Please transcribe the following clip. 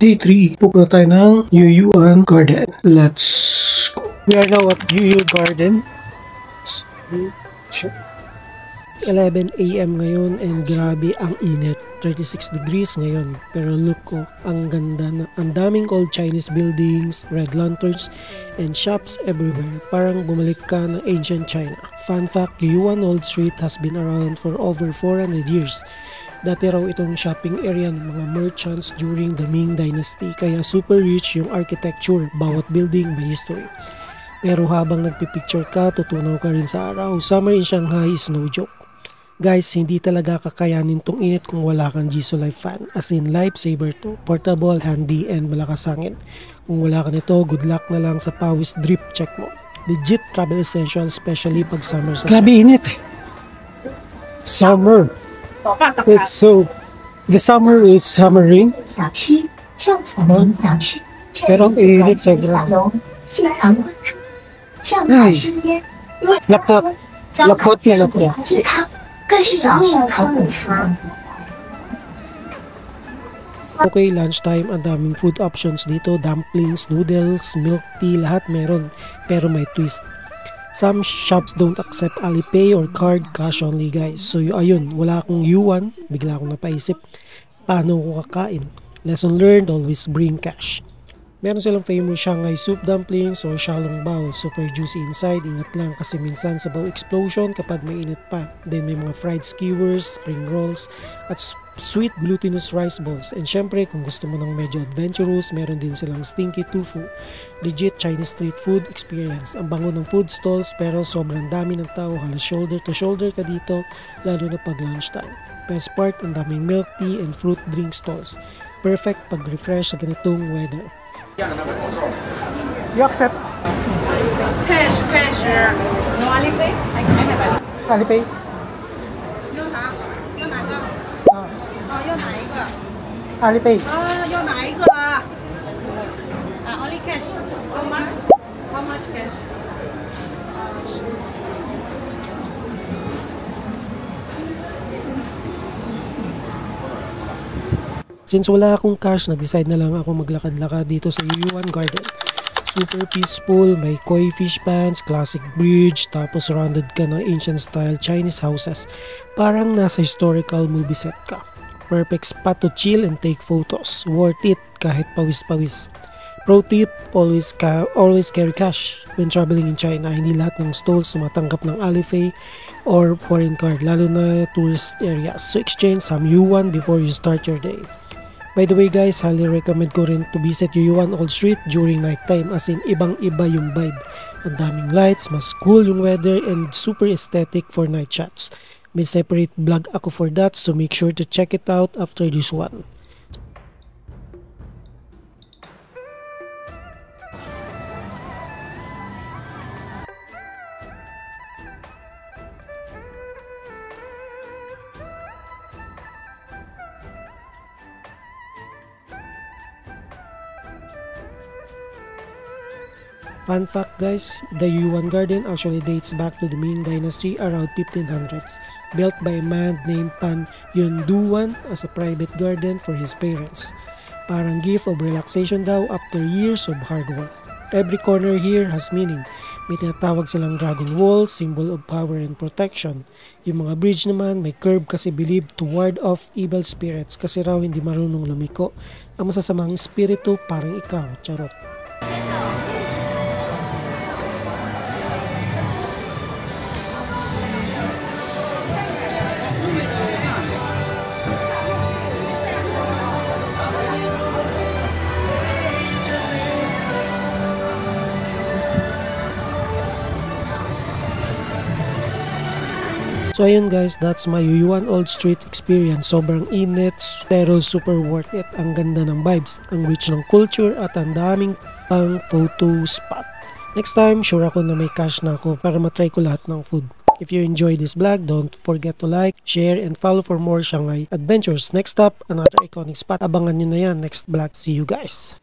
Day 3, pupunta tayo ng Yuyuan Garden. Let's go. We are now at Yuyu Garden. 11 AM ngayon and grabe ang init. 36 degrees ngayon. Pero look ko, ang ganda na. Ang daming old Chinese buildings, red lanterns, and shops everywhere. Parang bumalik ka ng ancient China. Fun fact, Yuyuan Old Street has been around for over 400 years. Dati raw itong shopping area ng mga merchants during the Ming Dynasty, kaya super rich yung architecture, bawat building may history. Pero habang nagpipicture ka, tutunaw ka rin sa araw. Summer in Shanghai is no joke. Guys, hindi talaga kakayanin tong init kung wala kang Jisoo Life fan. As in, lifesaver to. Portable, handy, and malakas hangin. Kung wala ka nito, good luck na lang sa pawis drip check mo. Legit travel essential, especially pag summer sa Grabe init. Summer. It's so, the summer is summering. Pero ang init sobra. Ay, lapot. Lapot na lapot. Okay, lunchtime, ang daming food options dito. Dumplings, noodles, milk tea, lahat meron. Pero may twist. Some shops don't accept Alipay or card, cash only guys. So ayun, wala akong yuan, bigla akong napaisip, paano ko kakain? Lesson learned, always bring cash. Meron silang famous Shanghai soup dumplings or xiaolongbao, super juicy inside. Ingat lang kasi minsan sabaw explosion kapag may init pa. Then may mga fried skewers, spring rolls, at sweet glutinous rice balls. And syempre kung gusto mo ng medyo adventurous, meron din silang stinky tofu. Legit Chinese street food experience. Ang bango ng food stalls pero sobrang dami ng tao, halos shoulder to shoulder ka dito, lalo na pag lunchtime. Best part, ang daming milk tea and fruit drink stalls. Perfect pag refresh sa ganitong weather. You accept Cash. No Alipay? I have Alipay? 用啥？要哪个？要哪一个？ Alipay. 要哪一个啊？Only cash. How much? How much cash? Since wala akong cash, nag-decide na lang ako maglakad-lakad dito sa Yuyuan Garden. Super peaceful, may koi fish pans, classic bridge, tapos surrounded ka ng ancient style Chinese houses. Parang nasa historical movie set ka. Perfect spot to chill and take photos. Worth it kahit pawis-pawis. Pro tip, always carry cash when traveling in China. Hindi lahat ng stalls tumatanggap ng Alipay or foreign card, lalo na tourist areas. So exchange some yuan before you start your day. By the way guys, highly recommend ko rin to visit Yuyuan Old Street during nighttime, as in ibang-iba yung vibe. Ang daming lights, mas cool yung weather, and super aesthetic for night shots. May separate vlog ako for that, so make sure to check it out after this one. Fun fact guys, the Yuyuan Garden actually dates back to the Ming Dynasty around 1500s, built by a man named Pan Yunduan as a private garden for his parents. Parang gift of relaxation daw after years of hard work. Every corner here has meaning. May tinatawag silang dragon wall, symbol of power and protection. Yung mga bridge naman may curve kasi believed to ward off evil spirits, kasi raw hindi marunong lumiko ang masasamang spirito, parang ikaw, charot. So ayun guys, that's my Yuyuan Old Street experience. Sobrang init pero super worth it. Ang ganda ng vibes, ang rich ng culture, at ang daming pang photo spot. Next time, sure ako na may cash na ako para matry ko lahat ng food. If you enjoyed this vlog, don't forget to like, share, and follow for more Shanghai adventures. Next up, another iconic spot. Abangan nyo na yan next vlog. See you guys!